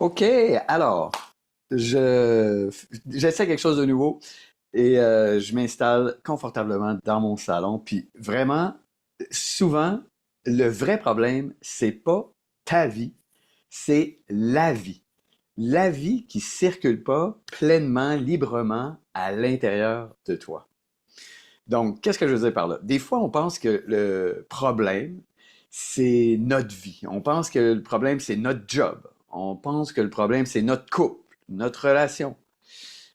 OK, alors, j'essaie quelque chose de nouveau et je m'installe confortablement dans mon salon. Puis vraiment, souvent, le vrai problème, c'est pas ta vie, c'est la vie. La vie qui circule pas pleinement, librement à l'intérieur de toi. Donc, qu'est-ce que je veux dire par là? Des fois, on pense que le problème, c'est notre vie. On pense que le problème, c'est notre job. On pense que le problème, c'est notre couple, notre relation,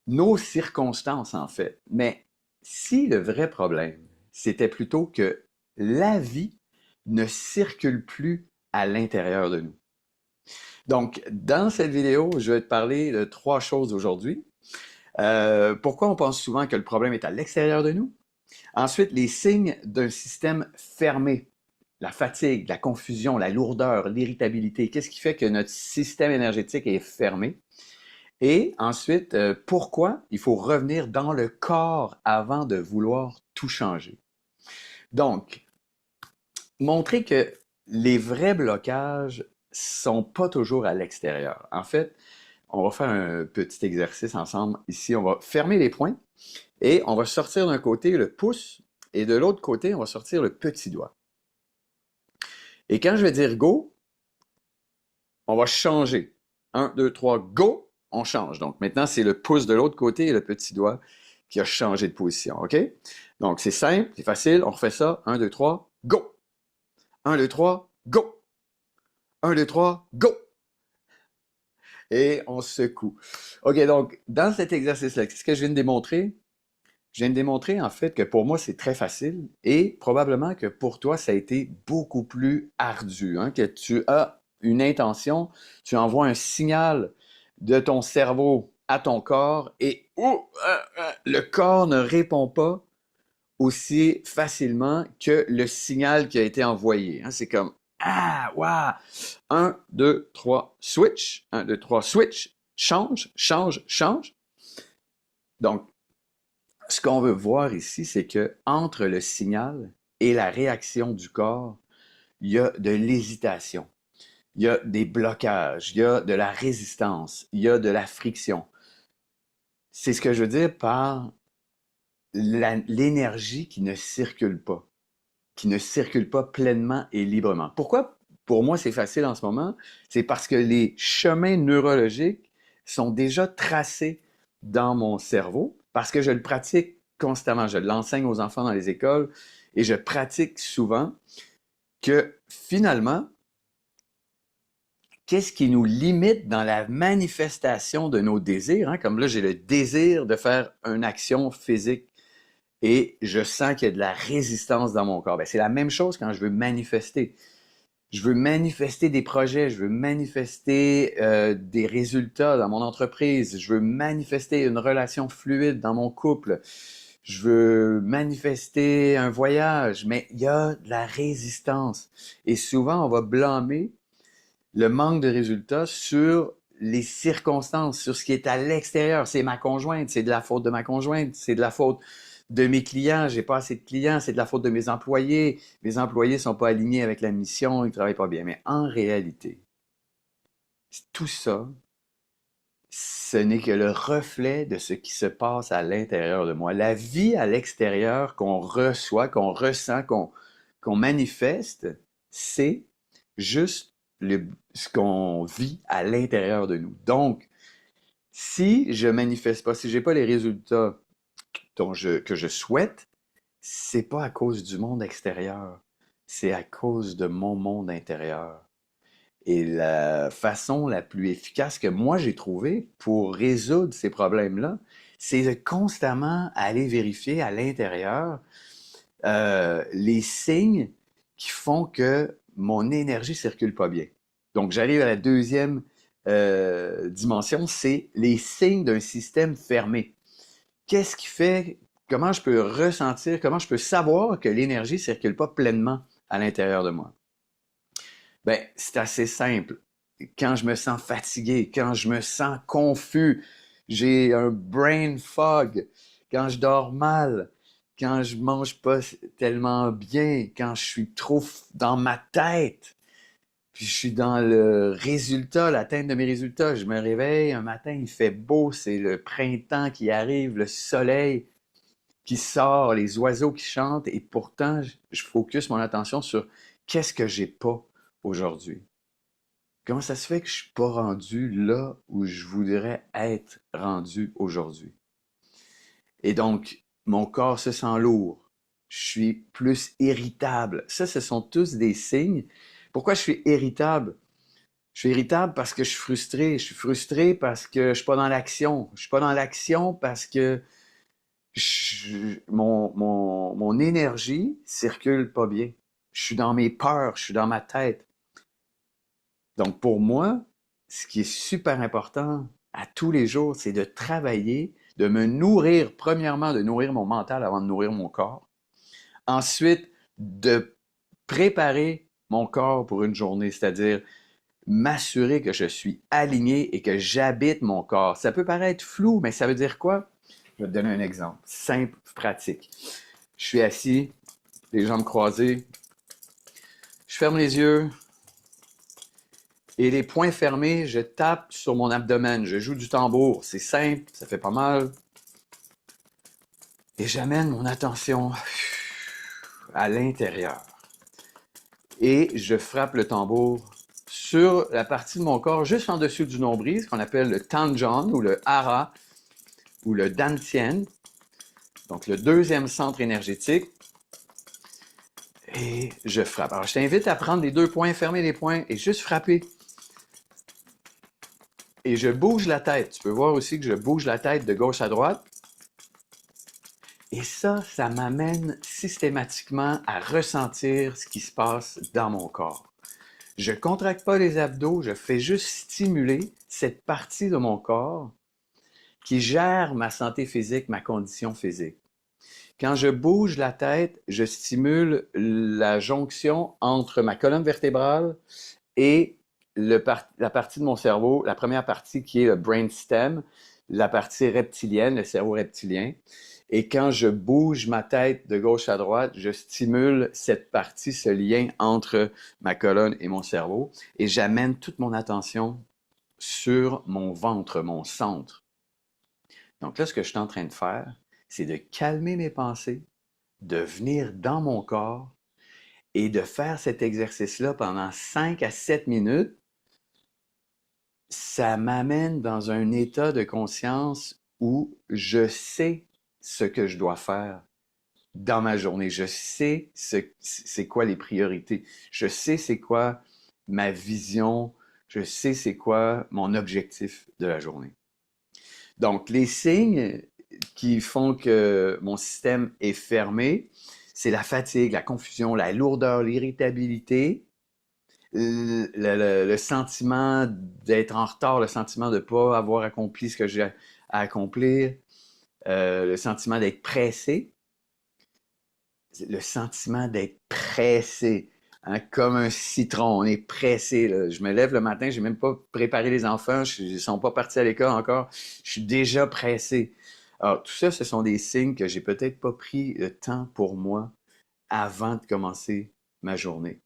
nos circonstances, en fait. Mais si le vrai problème, c'était plutôt que la vie ne circule plus à l'intérieur de nous. Donc, dans cette vidéo, je vais te parler de trois choses aujourd'hui. Pourquoi on pense souvent que le problème est à l'extérieur de nous? Ensuite, les signes d'un système fermé. La fatigue, la confusion, la lourdeur, l'irritabilité. Qu'est-ce qui fait que notre système énergétique est fermé? Et ensuite, pourquoi il faut revenir dans le corps avant de vouloir tout changer? Donc, montrer que les vrais blocages sont pas toujours à l'extérieur. En fait, on va faire un petit exercice ensemble ici. On va fermer les poings et on va sortir d'un côté le pouce et de l'autre côté, on va sortir le petit doigt. Et quand je vais dire go, on va changer. Un, 2, 3, go, on change. Donc maintenant, c'est le pouce de l'autre côté et le petit doigt qui a changé de position. OK? Donc c'est simple, c'est facile. On refait ça. Un, 2, 3, go. Un, 2, 3, go. Un, 2, 3, go. Et on secoue. OK, donc dans cet exercice-là, qu'est-ce que je viens de démontrer? Je viens de démontrer en fait que pour moi, c'est très facile et probablement que pour toi, ça a été beaucoup plus ardu, hein, que tu as une intention, tu envoies un signal de ton cerveau à ton corps et le corps ne répond pas aussi facilement que le signal qui a été envoyé, hein. C'est comme ah, waouh! Un, deux, trois, switch. Un, deux, trois, switch. Change, change, change. Donc, ce qu'on veut voir ici, c'est que entre le signal et la réaction du corps, il y a de l'hésitation, il y a des blocages, il y a de la résistance, il y a de la friction. C'est ce que je veux dire par l'énergie qui ne circule pas, qui ne circule pas pleinement et librement. Pourquoi pour moi c'est facile en ce moment? C'est parce que les chemins neurologiques sont déjà tracés dans mon cerveau, parce que je le pratique constamment. Je l'enseigne aux enfants dans les écoles et je pratique souvent que finalement, qu'est-ce qui nous limite dans la manifestation de nos désirs, hein? Comme là, j'ai le désir de faire une action physique et je sens qu'il y a de la résistance dans mon corps. Ben, c'est la même chose quand je veux manifester. Je veux manifester des projets, je veux manifester des résultats dans mon entreprise, je veux manifester une relation fluide dans mon couple, je veux manifester un voyage, mais il y a de la résistance. Et souvent, on va blâmer le manque de résultats sur les circonstances, sur ce qui est à l'extérieur. C'est ma conjointe, c'est de la faute de ma conjointe, c'est de la faute de mes clients, j'ai pas assez de clients, c'est de la faute de mes employés sont pas alignés avec la mission, ils travaillent pas bien. Mais en réalité, tout ça, ce n'est que le reflet de ce qui se passe à l'intérieur de moi. La vie à l'extérieur qu'on reçoit, qu'on ressent, qu'on manifeste, c'est juste ce qu'on vit à l'intérieur de nous. Donc, si je manifeste pas, si j'ai pas les résultats que je souhaite, c'est pas à cause du monde extérieur, c'est à cause de mon monde intérieur. Et la façon la plus efficace que moi j'ai trouvée pour résoudre ces problèmes-là, c'est de constamment aller vérifier à l'intérieur les signes qui font que mon énergie circule pas bien. Donc j'arrive à la deuxième dimension, c'est les signes d'un système fermé. Qu'est-ce qui fait, comment je peux ressentir, comment je peux savoir que l'énergie circule pas pleinement à l'intérieur de moi? Ben, c'est assez simple. Quand je me sens fatigué, quand je me sens confus, j'ai un brain fog, quand je dors mal, quand je mange pas tellement bien, quand je suis trop dans ma tête. Puis je suis dans le résultat, l'atteinte de mes résultats. Je me réveille un matin, il fait beau, c'est le printemps qui arrive, le soleil qui sort, les oiseaux qui chantent, et pourtant, je focus mon attention sur qu'est-ce que j'ai pas aujourd'hui. Comment ça se fait que je suis pas rendu là où je voudrais être rendu aujourd'hui? Et donc, mon corps se sent lourd. Je suis plus irritable. Ça, ce sont tous des signes. Pourquoi je suis irritable? Je suis irritable parce que je suis frustré. Je suis frustré parce que je suis pas dans l'action. Je suis pas dans l'action parce que mon énergie circule pas bien. Je suis dans mes peurs, je suis dans ma tête. Donc, pour moi, ce qui est super important à tous les jours, c'est de travailler, de me nourrir, premièrement, de nourrir mon mental avant de nourrir mon corps. Ensuite, de préparer mon corps pour une journée, c'est-à-dire m'assurer que je suis aligné et que j'habite mon corps. Ça peut paraître flou, mais ça veut dire quoi? Je vais te donner un exemple simple, pratique. Je suis assis, les jambes croisées, je ferme les yeux et les poings fermés, je tape sur mon abdomen, je joue du tambour. C'est simple, ça fait pas mal. Et j'amène mon attention à l'intérieur. Et je frappe le tambour sur la partie de mon corps juste en dessous du nombril, ce qu'on appelle le Tanjan ou le Hara ou le Dantian, donc le deuxième centre énergétique. Et je frappe. Alors, je t'invite à prendre les deux poings, fermer les poings et juste frapper. Et je bouge la tête. Tu peux voir aussi que je bouge la tête de gauche à droite. Et ça m'amène systématiquement à ressentir ce qui se passe dans mon corps. Je ne contracte pas les abdos, je fais juste stimuler cette partie de mon corps qui gère ma santé physique, ma condition physique. Quand je bouge la tête, je stimule la jonction entre ma colonne vertébrale et la partie de mon cerveau, la première partie qui est le brainstem, la partie reptilienne, le cerveau reptilien. Et quand je bouge ma tête de gauche à droite, je stimule cette partie, ce lien entre ma colonne et mon cerveau, et j'amène toute mon attention sur mon ventre, mon centre. Donc là, ce que je suis en train de faire, c'est de calmer mes pensées, de venir dans mon corps et de faire cet exercice-là pendant 5 à 7 minutes. Ça m'amène dans un état de conscience où je sais ce que je dois faire dans ma journée. Je sais c'est quoi les priorités. Je sais c'est quoi ma vision. Je sais c'est quoi mon objectif de la journée. Donc, les signes qui font que mon système est fermé, c'est la fatigue, la confusion, la lourdeur, l'irritabilité, le sentiment d'être en retard, le sentiment de ne pas avoir accompli ce que j'ai à accomplir, le sentiment d'être pressé, le sentiment d'être pressé, hein, comme un citron, on est pressé. Là. Je me lève le matin, j'ai même pas préparé les enfants, ils ne sont pas partis à l'école encore, je suis déjà pressé. Alors, tout ça, ce sont des signes que j'ai peut-être pas pris le temps pour moi avant de commencer ma journée.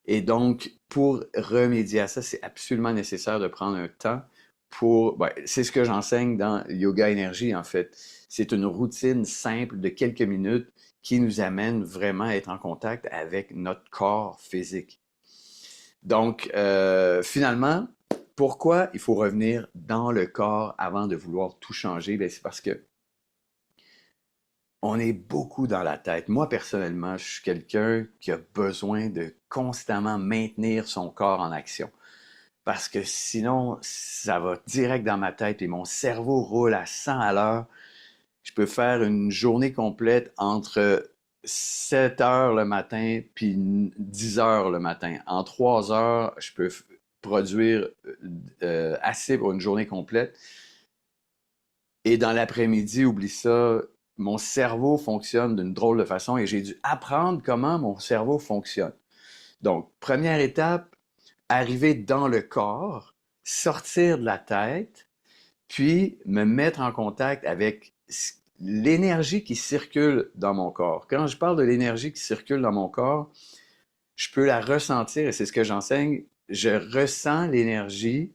Et donc, pour remédier à ça, c'est absolument nécessaire de prendre un temps pour... Ben, c'est ce que j'enseigne dans Yoga Énergie, en fait. C'est une routine simple de quelques minutes qui nous amène vraiment à être en contact avec notre corps physique. Donc, finalement, pourquoi il faut revenir dans le corps avant de vouloir tout changer? Bien, c'est parce que on est beaucoup dans la tête. Moi, personnellement, je suis quelqu'un qui a besoin de constamment maintenir son corps en action. Parce que sinon, ça va direct dans ma tête et mon cerveau roule à 100 à l'heure. Je peux faire une journée complète entre 7 heures le matin puis 10 heures le matin. En 3 heures, je peux produire assez pour une journée complète. Et dans l'après-midi, oublie ça, mon cerveau fonctionne d'une drôle de façon et j'ai dû apprendre comment mon cerveau fonctionne. Donc, première étape, arriver dans le corps, sortir de la tête, puis me mettre en contact avec l'énergie qui circule dans mon corps. Quand je parle de l'énergie qui circule dans mon corps, je peux la ressentir, et c'est ce que j'enseigne, je ressens l'énergie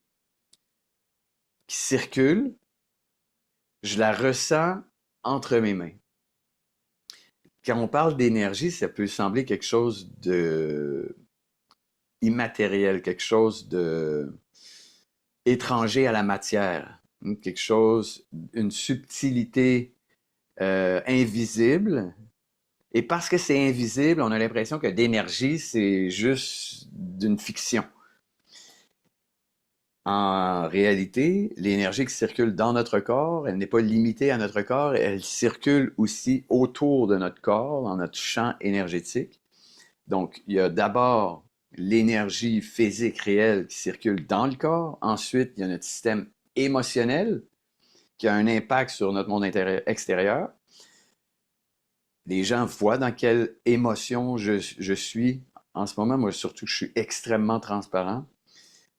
qui circule, je la ressens entre mes mains. Quand on parle d'énergie, ça peut sembler quelque chose de immatériel, quelque chose de étranger à la matière, quelque chose, une subtilité invisible. Et parce que c'est invisible, on a l'impression que d'énergie, c'est juste d'une fiction. En réalité, l'énergie qui circule dans notre corps, elle n'est pas limitée à notre corps, elle circule aussi autour de notre corps, dans notre champ énergétique. Donc, il y a d'abord l'énergie physique réelle qui circule dans le corps. Ensuite, il y a notre système émotionnel qui a un impact sur notre monde extérieur. Les gens voient dans quelle émotion je suis en ce moment. Moi, surtout, je suis extrêmement transparent.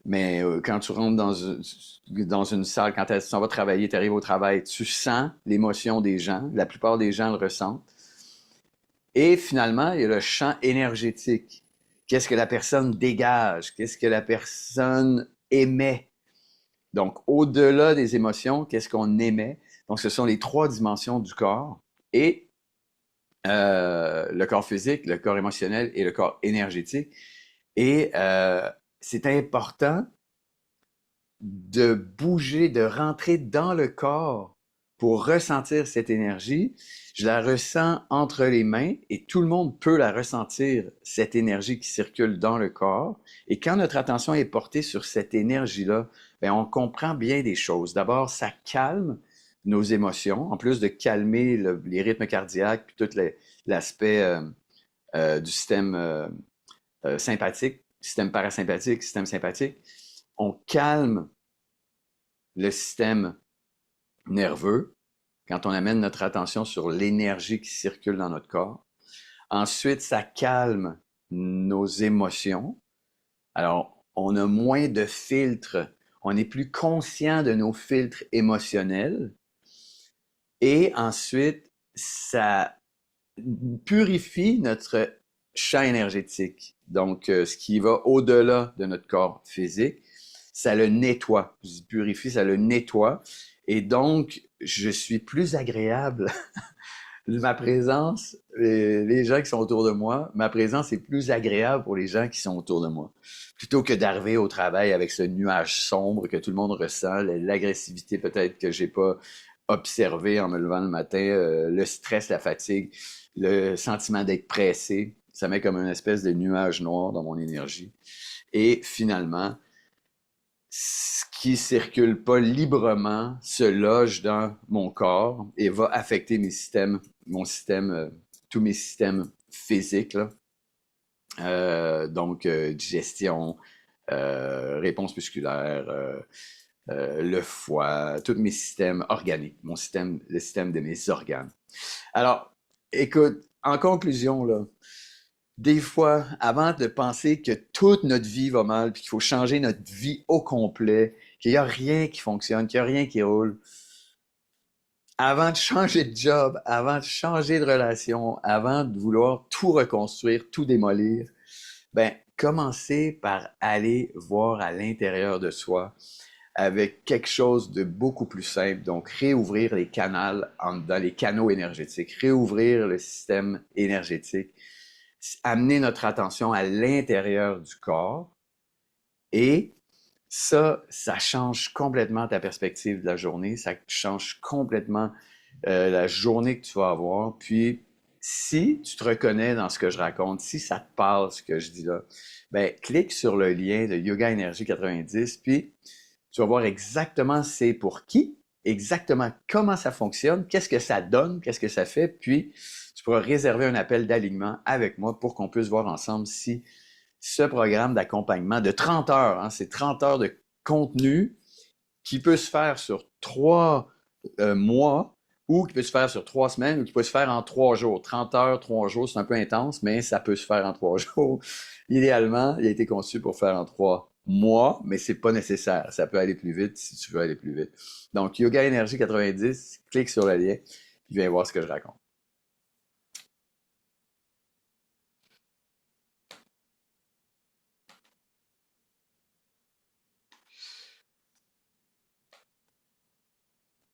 Mais quand tu rentres dans une salle, quand tu s'en vas travailler, tu arrives au travail, tu sens l'émotion des gens. La plupart des gens le ressentent. Et finalement, il y a le champ énergétique. Qu'est-ce que la personne dégage? Qu'est-ce que la personne émet? Donc, au-delà des émotions, qu'est-ce qu'on émet? Donc, ce sont les trois dimensions du corps. Et le corps physique, le corps émotionnel et le corps énergétique. Et c'est important de bouger, de rentrer dans le corps pour ressentir cette énergie. Je la ressens entre les mains et tout le monde peut la ressentir, cette énergie qui circule dans le corps. Et quand notre attention est portée sur cette énergie-là, ben on comprend bien des choses. D'abord, ça calme nos émotions, en plus de calmer les rythmes cardiaques, puis tout l'aspect du système sympathique, système parasympathique, système sympathique. On calme le système nerveux quand on amène notre attention sur l'énergie qui circule dans notre corps. Ensuite, ça calme nos émotions. Alors, on a moins de filtres, on est plus conscient de nos filtres émotionnels. Et ensuite, ça purifie notre champ énergétique. Donc, ce qui va au-delà de notre corps physique, ça le nettoie. Je dis purifie, ça le nettoie. Et donc, je suis plus agréable. Ma présence, les gens qui sont autour de moi, ma présence est plus agréable pour les gens qui sont autour de moi. Plutôt que d'arriver au travail avec ce nuage sombre que tout le monde ressent, l'agressivité peut-être que j'ai pas observé en me levant le matin, le stress, la fatigue, le sentiment d'être pressé, ça met comme une espèce de nuage noir dans mon énergie. Et finalement, ce qui circule pas librement se loge dans mon corps et va affecter mes systèmes, mon système, tous mes systèmes physiques, là. Donc, digestion, réponse musculaire, le foie, tous mes systèmes organiques, mon système, le système de mes organes. Alors, écoute, en conclusion, là, des fois, avant de penser que toute notre vie va mal, puis qu'il faut changer notre vie au complet, qu'il n'y a rien qui fonctionne, qu'il n'y a rien qui roule, avant de changer de job, avant de changer de relation, avant de vouloir tout reconstruire, tout démolir, ben, commencez par aller voir à l'intérieur de soi avec quelque chose de beaucoup plus simple. Donc, réouvrir les canaux dans les canaux énergétiques, réouvrir le système énergétique, amener notre attention à l'intérieur du corps et ça change complètement ta perspective de la journée, ça change complètement la journée que tu vas avoir. Puis, si tu te reconnais dans ce que je raconte, si ça te parle ce que je dis là, ben clique sur le lien de Yoga Énergie 90, puis tu vas voir exactement c'est pour qui, exactement comment ça fonctionne, qu'est-ce que ça donne, qu'est-ce que ça fait, puis tu pourras réserver un appel d'alignement avec moi pour qu'on puisse voir ensemble si ce programme d'accompagnement de 30 heures, hein, c'est 30 heures de contenu qui peut se faire sur 3 mois ou qui peut se faire sur 3 semaines ou qui peut se faire en 3 jours. 30 heures, 3 jours, c'est un peu intense, mais ça peut se faire en 3 jours. Idéalement, il a été conçu pour faire en 3 mois, mais c'est pas nécessaire. Ça peut aller plus vite si tu veux aller plus vite. Donc, Yoga Énergie 90, clique sur le lien, puis viens voir ce que je raconte.